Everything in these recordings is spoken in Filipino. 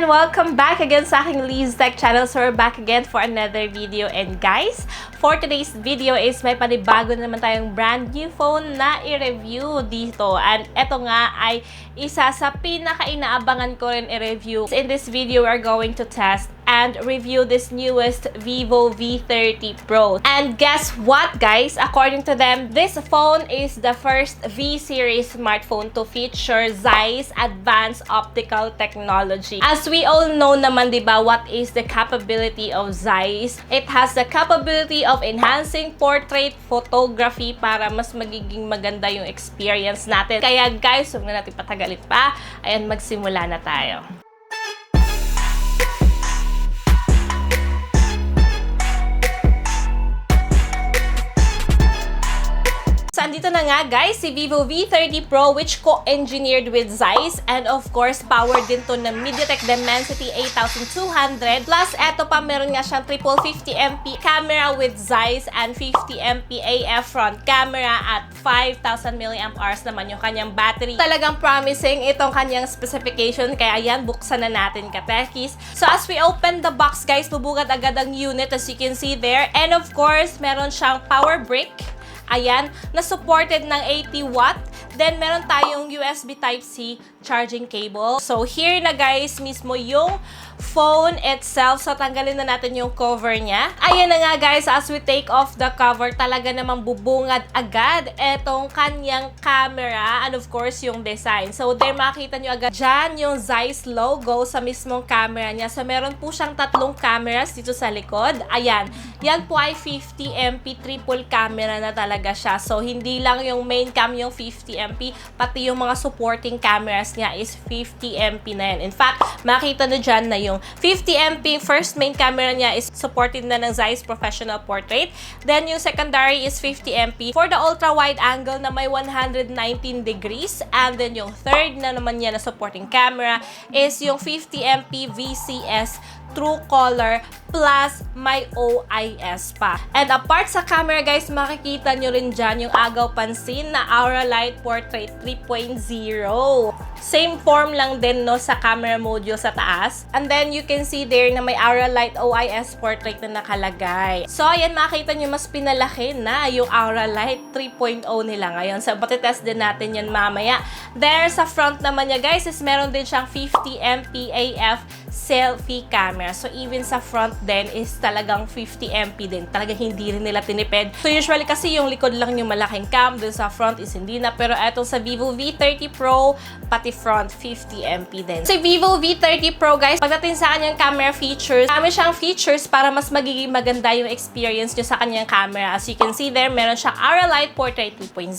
welcome back again sa aking Liz Tech channel. So we're back again for another video. And guys, for today's video is may panibago na naman tayong brand new phone na i-review dito. And eto nga ay isa sa pinaka-inaabangan ko rin i-review. In this video, we're going to test and review this newest Vivo V30 Pro. And guess what, guys? According to them, this phone is the first V-series smartphone to feature Zeiss Advanced Optical Technology. As we all know naman, diba, what is the capability of Zeiss? It has the capability of enhancing portrait photography para mas magiging maganda yung experience natin. Kaya guys, huwag na natin patagalin pa. Ayan, magsimula na tayo. So, andito na nga guys, si Vivo V30 Pro which co-engineered with Zeiss and of course, powered din to ng MediaTek Dimensity 8200. Plus, eto pa, meron nga siyang triple 50MP camera with Zeiss and 50MP AF front camera at 5,000 mAh naman yung kanyang battery. Talagang promising itong kanyang specification, kaya yan, buksan na natin ka-techies. So, as we open the box guys, bubukad agad ang unit as you can see there. And of course, meron siyang power brick. Ayan, na supported ng 80 watt. Then, meron tayong USB Type-C charging cable. So, here na guys, mismo yung phone itself. So, tanggalin na natin yung cover niya. Ayan na nga guys, as we take off the cover, talaga namang bubungad agad etong kanyang camera and of course, yung design. So, there makita nyo agad dyan yung Zeiss logo sa mismong camera niya. So, meron po siyang tatlong cameras dito sa likod. Ayan, yan po ay 50MP triple camera na talaga siya. So, hindi lang yung main cam yung 50MP, pati yung mga supporting cameras niya is 50MP na yan. In fact, makita nyo dyan na yung 50MP first main camera niya is supported na ng Zeiss Professional Portrait. Then, yung secondary is 50MP for the ultra-wide angle na may 119 degrees. And then, yung third na naman niya na supporting camera is yung 50MP VCS True Color plus may OIS pa. And apart sa camera guys, makikita nyo rin dyan yung agaw pansin na Aura Light Portrait 3.0. Same form lang din no sa camera module sa taas. And then you can see there na may Aura Light OIS Portrait na nakalagay. So ayan, makita nyo mas pinalaki na yung Aura Light 3.0 nila ngayon. So batitest din natin yan mamaya. There sa front naman niya guys is meron din siyang 50MP AF selfie camera. So, even sa front din is talagang 50MP din. Talagang hindi rin nila tinipid. So, usually kasi yung likod lang yung malaking cam. Dun sa front is hindi na. Pero etong sa Vivo V30 Pro, pati front 50MP din. So, Vivo V30 Pro guys, pagdating sa kanyang camera features, dami siyang features para mas magiging maganda yung experience nyo sa kanyang camera. As you can see there, meron siyang Aura Light Portrait 2.0.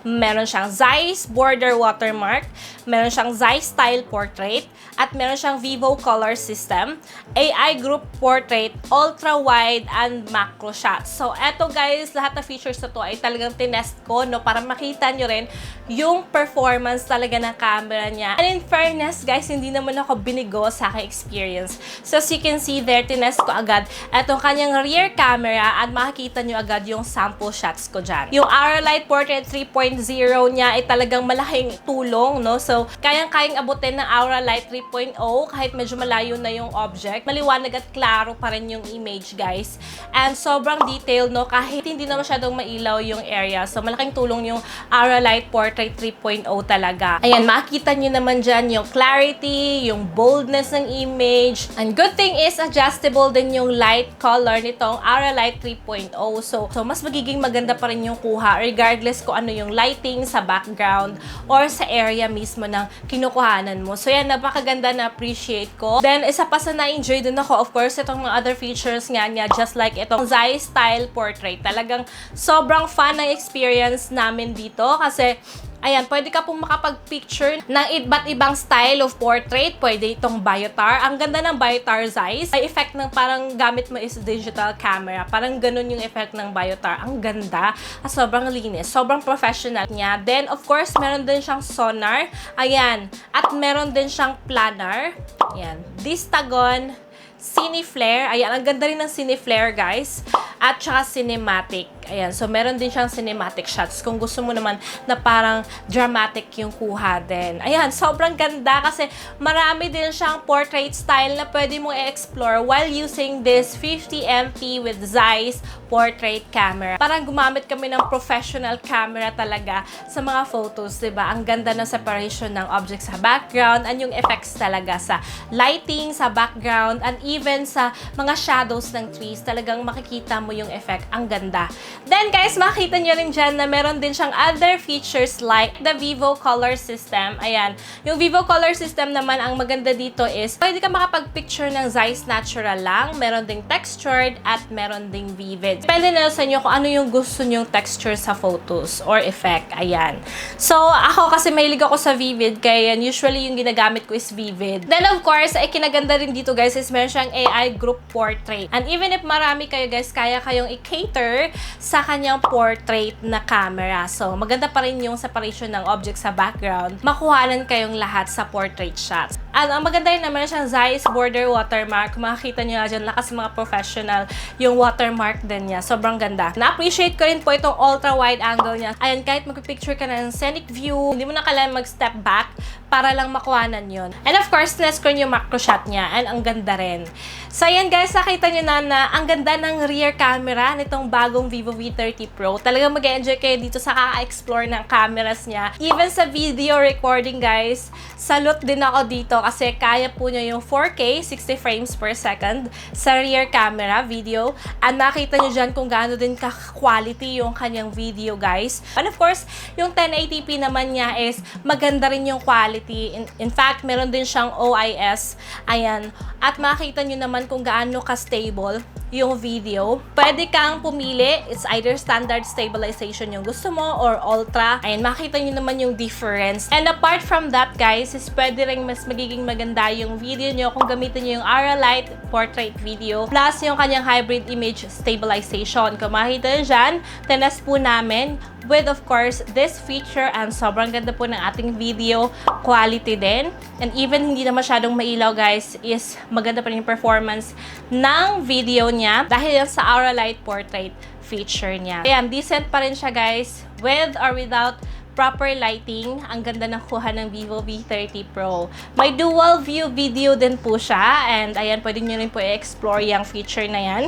Meron siyang Zeiss Border Watermark. Meron siyang Zeiss Style Portrait. At meron siyang Vivo Color System, AI Group Portrait, Ultra-Wide, and Macro Shot. So, eto guys, lahat na features na to ay talagang tinest ko, no, para makita nyo rin yung performance talaga ng camera niya. And in fairness, guys, hindi naman ako binigo sa aking experience. So, as you can see there, tinest ko agad etong kanyang rear camera at makikita nyo agad yung sample shots ko dyan. Yung Aura Light Portrait 3.0 niya ay talagang malaking tulong, no? So, kayang-kayang abutin ng Aura Light 3.0 kahit medyo malayo na yung object. Maliwanag at klaro pa rin yung image, guys. And sobrang detailed, no? Kahit hindi na masyadong mailaw yung area. So, malaking tulong yung Aura Light Portrait 3.0 talaga. Ayan, makikita nyo naman dyan yung clarity, yung boldness ng image. And good thing is, adjustable din yung light color nitong Aura Light 3.0. So, mas magiging maganda pa rin yung kuha regardless kung ano yung lighting sa background or sa area mismo ng kinukuhanan mo. So, yan, napakaganda na appreciate ko. Then, isa pa sa na-enjoy din ako, of course, itong mga other features nga niya, just like itong Zeiss Style Portrait. Talagang sobrang fun ng experience namin dito kasi ayan, pwede ka pong makapag-picture ng iba't ibang style of portrait. Pwede itong Biotar. Ang ganda ng Biotar Zeiss. Ay effect ng parang gamit mo is digital camera. Parang ganun yung effect ng Biotar. Ang ganda. Sobrang linis. Sobrang professional niya. Then, of course, meron din siyang sonar. Ayan. At meron din siyang planar. Ayan. Distagon, Cine Flare. Ayan, ang ganda rin ng Cine Flare, guys. At saka cinematic. Ayan, so meron din siyang cinematic shots kung gusto mo naman na parang dramatic yung kuha din. Ayan, sobrang ganda kasi marami din siyang portrait style na pwede mong i-explore while using this 50MP with Zeiss portrait camera. Parang gumamit kami ng professional camera talaga sa mga photos, diba? Ang ganda ng separation ng objects sa background and yung effects talaga sa lighting, sa background, and even sa mga shadows ng trees. Talagang makikita mo yung effect. Ang ganda. Then guys, makita nyo rin dyan na meron din siyang other features like the Vivo Color System. Ayan. Yung Vivo Color System naman, ang maganda dito is pwede ka makapag-picture ng Zeiss Natural lang. Meron ding textured at meron ding vivid. Depende na sa inyo kung ano yung gusto nyong texture sa photos or effect. Ayan. So, ako kasi mahilig ako sa vivid, kaya usually yung ginagamit ko is vivid. Then of course, ay kinaganda rin dito guys is meron siyang AI group portrait. And even if marami kayo guys, kaya kayong i-cater sa kanyang portrait na camera. So, maganda pa rin yung separation ng object sa background. Makuhanan kayong lahat sa portrait shots. At ang maganda rin naman siyang Zeiss border watermark. Makikita nyo na dyan, lakas mga professional yung watermark din niya. Sobrang ganda. Na-appreciate ko rin po itong ultra-wide angle niya. Ayan, kahit mag-picture ka na ng scenic view, hindi mo na kailangan mag-step back para lang makuhanan yun. And of course, na-screen yung macro shot niya. And ang ganda rin. So, ayan guys, nakita nyo na ang ganda ng rear camera nitong bagong Vivo V30 Pro. Talagang mag-enjoy kayo dito sa kaka-explore ng cameras niya. Even sa video recording guys, salute din ako dito kasi kaya po niya yung 4K, 60 frames per second sa rear camera video. At nakita nyo dyan kung gaano din ka-quality yung kanyang video guys. And of course, yung 1080p naman niya is maganda rin yung quality. In fact, meron din siyang OIS. Ayan. At makita nyo naman kung gaano ka-stable yung video. Pwede kang pumili. It's either standard stabilization yung gusto mo or ultra. Ayan, makita nyo naman yung difference. And apart from that, guys, is pwede rin mas magiging maganda yung video nyo kung gamitin nyo yung Aralight portrait video plus yung kanyang hybrid image stabilization. Kung makita nyo dyan, tinest po namin with, of course, this feature and sobrang ganda po ng ating video quality din. And even hindi na masyadong mailaw, guys, is maganda pa rin yung performance ng video niya dahil yan sa Aralight portrait feature niya. Ayan, decent pa rin siya, guys, with or without proper lighting. Ang ganda ng kuha ng Vivo V30 Pro. May dual view video din po siya. And ayan, pwede nyo rin po i-explore yung feature na yan.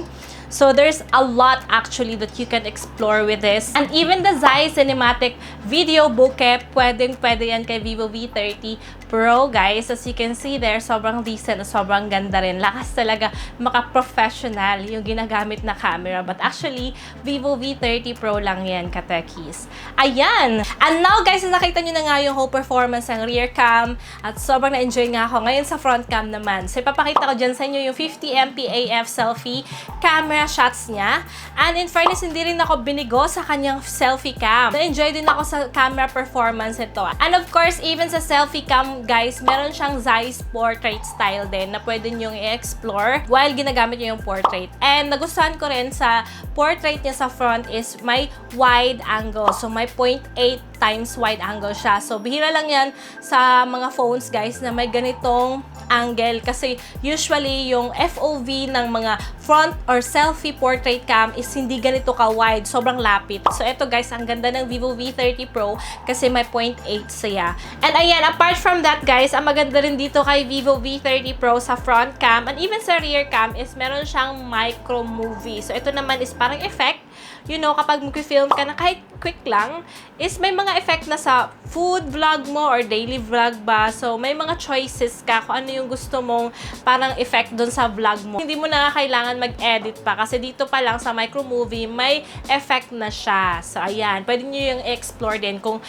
So, there's a lot actually that you can explore with this. And even the Zeiss Cinematic Video Bokeh, pwede yan kay Vivo V30 Pro, guys. As you can see there, sobrang decent, sobrang ganda rin. Lakas talaga, maka-professional yung ginagamit na camera. But actually, Vivo V30 Pro lang yan, katekis. Ayan! And now, guys, nakita nyo na nga yung whole performance ng rear cam. At sobrang na-enjoy nga ako. Ngayon sa front cam naman. So, ipapakita ko dyan sa inyo yung 50MP AF selfie camera shots niya. And in fairness, hindi rin ako binigo sa kanyang selfie cam. Na-enjoy din ako sa camera performance nito. And of course, even sa selfie cam, guys, meron siyang Zeiss portrait style din na pwede nyong i-explore while ginagamit niyo yung portrait. And nagustuhan ko rin sa portrait niya sa front is may wide angle. So, may 0.8 times wide angle siya. So, bihira lang yan sa mga phones, guys, na may ganitong angle. Kasi usually, yung FOV ng mga front or selfie portrait cam is hindi ganito ka-wide. Sobrang lapit. So, eto guys, ang ganda ng Vivo V30 Pro kasi may 0.8 siya. And ayan, apart from that, guys, ang maganda rin dito kay Vivo V30 Pro sa front cam and even sa rear cam is meron siyang micro movie. So, ito naman is parang effect. You know, kapag mag-film ka na kahit quick lang, is may mga effect na sa food vlog mo or daily vlog ba. So, may mga choices ka kung ano yung gusto mong parang effect dun sa vlog mo. Hindi mo na kailangan mag-edit pa kasi dito pa lang sa micro movie, may effect na siya. So, ayan. Pwede nyo yung explore din kung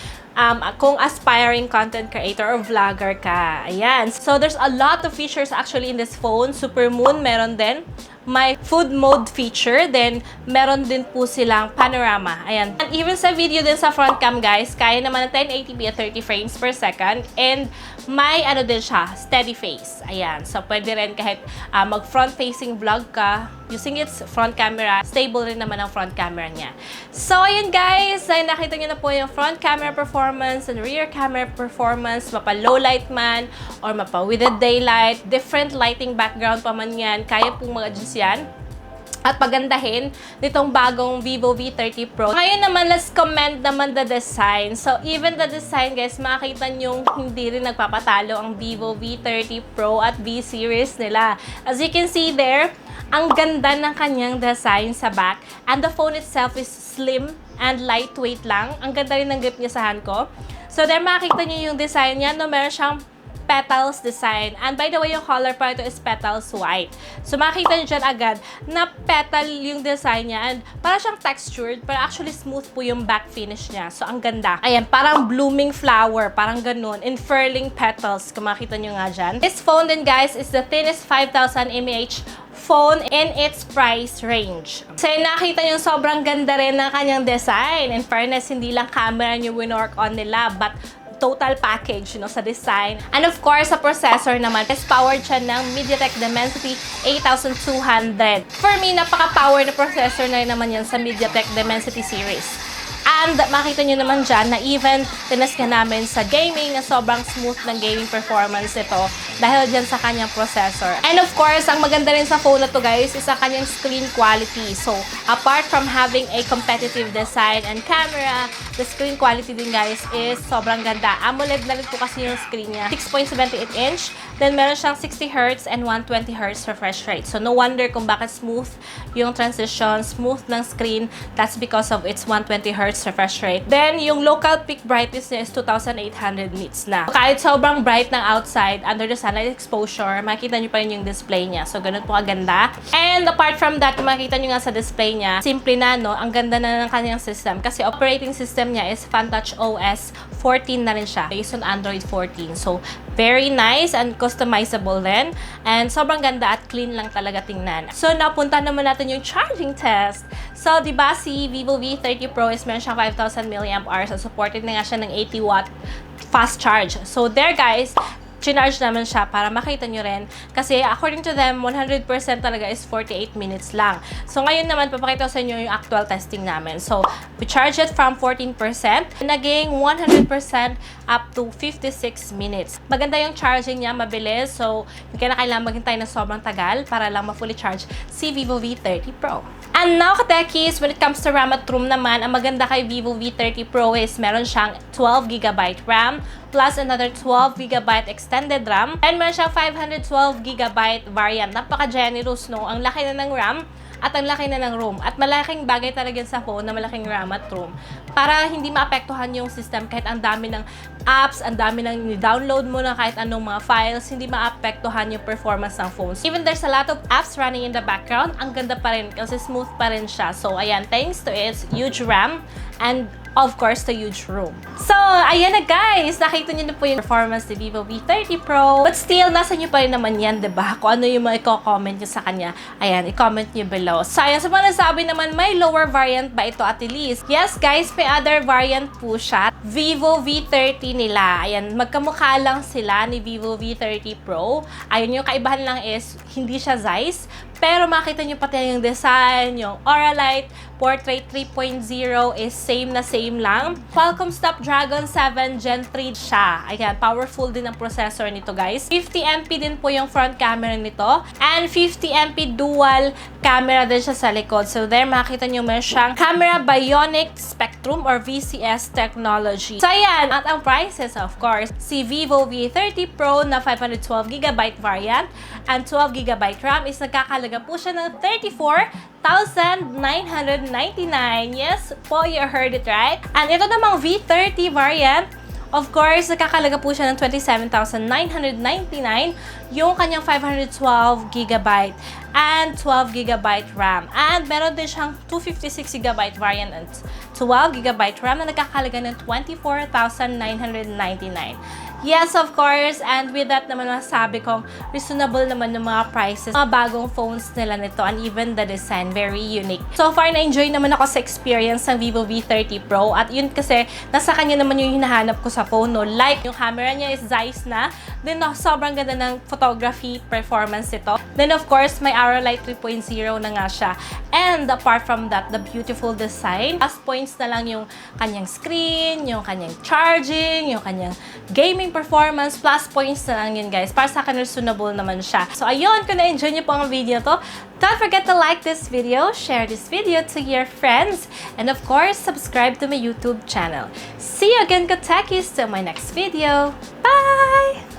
aspiring content creator or vlogger ka. Ayan. So, there's a lot of features actually in this phone. Super Moon, meron din. May food mode feature. Then, meron din po silang panorama. Ayan. And even sa video din sa front cam, guys, kaya naman ng 1080p at 30 frames per second. And, may ano din siya, steady face. Ayan. So, pwede rin kahit mag-front-facing vlog ka, using its front camera, stable rin naman ang front camera niya. So, ayun guys, ay nakita niyo na po yung front camera performance and rear camera performance, mapa-low light man, or mapa-with the daylight, different lighting background pa man yan, kaya pong mag-adjust yan. at pagandahin nitong bagong Vivo V30 Pro. Ngayon naman, let's comment naman the design. So, even the design, guys, makikita nyo hindi rin nagpapatalo ang Vivo V30 Pro at V series nila. As you can see there, ang ganda ng kanyang design sa back. And the phone itself is slim and lightweight lang. Ang ganda rin ng grip niya sa hand ko. So, there makikita nyo yung design niya. No, meron siyang petals design. And by the way, yung color pa ito is petals white. So, makikita nyo dyan agad na petal yung design niya. And parang siyang textured, pero actually smooth po yung back finish niya. So, ang ganda. Ayan, parang blooming flower, parang ganun. Unfurling petals, kung makita nyo nga dyan. This phone din, guys, is the thinnest 5,000 mAh phone in its price range. So, nakita nyo sobrang ganda rin ng kanyang design. In fairness, hindi lang camera nyo winork on nila, but total package, sa design. And of course, sa processor naman, is powered siya ng MediaTek Dimensity 8200. For me, napaka-power na processor na rin naman yan sa MediaTek Dimensity series. And makita nyo naman dyan na even tinas ka namin sa gaming na sobrang smooth ng gaming performance ito dahil dyan sa kanyang processor. And of course, ang maganda rin sa phone na to, guys, is ang kanyang screen quality. So, apart from having a competitive design and camera, the screen quality din, guys, is sobrang ganda. AMOLED na rin po kasi yung screen niya. 6.78 inch. Then, meron siyang 60Hz and 120Hz refresh rate. So, no wonder kung bakit smooth yung transition, smooth ng screen. That's because of its 120Hz refresh rate. Then, yung local peak brightness niya is 2,800 nits na. Kahit sobrang bright ng outside, under the sunlight exposure, makikita nyo pa rin yung display niya. So, ganun po kaganda. And apart from that, kung makikita nyo nga sa display niya, simple na, ang ganda na ng kanyang system. Kasi operating system niya is FunTouch OS 14 na rin siya. Based on Android 14. So, very nice and customizable din. And sobrang ganda at clean lang talaga tingnan. So, napunta naman natin yung charging test. So, di ba si Vivo V30 Pro is meron siyang 5,000 mAh at supported na nga siya ng 80-watt fast charge. So, there, guys, chinarge naman siya para makita nyo rin. Kasi according to them, 100% talaga is 48 minutes lang. So ngayon naman, papakita ko sa inyo yung actual testing namin. So, we charge it from 14%, naging 100% up to 56 minutes. Maganda yung charging niya, mabilis. So, hindi ka na kailangan maghintay na sobrang tagal para lang ma-fully charge si Vivo V30 Pro. And now, katekis, when it comes to RAM at ROM naman, ang maganda kay Vivo V30 Pro is meron siyang 12GB RAM plus another 12GB extended RAM. And meron siyang 512GB variant. Napaka-generous, no? Ang laki na ng RAM at ang laki na ng ROM. At malaking bagay talaga sa phone na malaking RAM at ROM. Para hindi maapektuhan yung system kahit ang dami ng apps, ang dami ng download mo na kahit anong mga files, hindi maapektuhan yung performance ng phones. Even there's a lot of apps running in the background, ang ganda pa rin kasi smooth pa rin siya. So, ayan, thanks to its huge RAM and of course, the huge room. So, ayan na, guys. Nakita niyo na po yung performance ni Vivo V30 Pro. But still, nasa niyo pa rin naman yan, diba? Kung ano yung mga i-comment niyo sa kanya, ayan, i-comment niyo below. So, ayan, sa mga nasabi naman, may lower variant ba ito at least? Yes, guys, may other variant po siya. Vivo V30 nila. Ayan, magkamukha lang sila ni Vivo V30 Pro. Ayun, yung kaibahan lang is, hindi siya Zeiss. Pero makita niyo pati yung design, yung Auralite Portrait 3.0 is same na same lang. Qualcomm Snapdragon 7 Gen 3 siya. Ayan, powerful din ang processor nito, guys. 50MP din po yung front camera nito. And 50MP dual camera din siya sa likod. So there, makita niyo meron siyang Camera Bionic Spectrum or VCS technology. So ayan, at ang prices, of course, si Vivo V30 Pro na 512GB variant and 12GB RAM is nagkakalaga po siya ng 34,999. Yes po, you heard it right. And ito namang V30 variant, of course, nakakalaga po siya ng 27,999 yung kanyang 512GB and 12GB RAM. And meron din siyang 256GB variant and 12GB RAM na nakakalaga ng 24,999. Yes, of course. And with that naman masasabi kong reasonable naman ng mga prices, mga bagong phones nila nito, and even the design, very unique. So far, na-enjoy naman ako sa experience ng Vivo V30 Pro. At yun kasi, nasa kanya naman yung hinahanap ko sa phone, no? Like, yung camera niya is Zeiss na. Then, sobrang ganda ng photography performance ito. Then, of course, may Auralite 3.0 na nga siya. And apart from that, the beautiful design. Plus points na lang yung kanyang screen, yung kanyang charging, yung kanyang gaming performance, plus points na lang yun guys. Para sa akin, reasonable naman siya. So ayun, kung na-enjoy niyo po ang video to, don't forget to like this video, share this video to your friends, and of course, subscribe to my YouTube channel. See you again, Ka-Techies, to my next video. Bye!